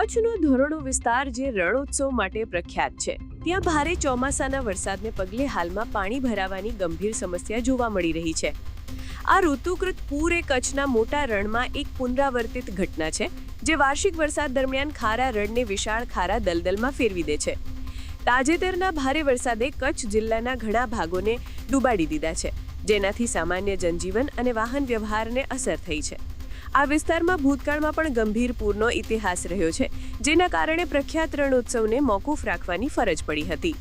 કચ્છનો ધોરડો વિસ્તાર જે રણોત્સવ માટે પ્રખ્યાત છે, ત્યાં ભારે ચોમાસાના વરસાદને પગલે હાલમાં પાણી ભરાવાની ગંભીર સમસ્યા જોવા મળી રહી છે. આ ઋતુકૃત પૂર એ કચ્છના મોટા રણમાં એક પુનરાવર્તિત ઘટના છે, જે વાર્ષિક વરસાદ દરમિયાન ખારા રણને વિશાળ ખારા દલદલમાં ફેરવી દે છે. તાજેતરના ભારે વરસાદે કચ્છ જિલ્લાના ઘણા ભાગોને ડૂબાડી દીધા છે, જેનાથી સામાન્ય જનજીવન અને વાહન વ્યવહારને અસર થઈ છે. આ વિસ્તારમાં ભૂતકાળમાં પણ ગંભીર પૂરનો ઇતિહાસ રહ્યો છે, જેના કારણે પ્રખ્યાત રણોત્સવને મોકૂફ રાખવાની ફરજ પડી હતી.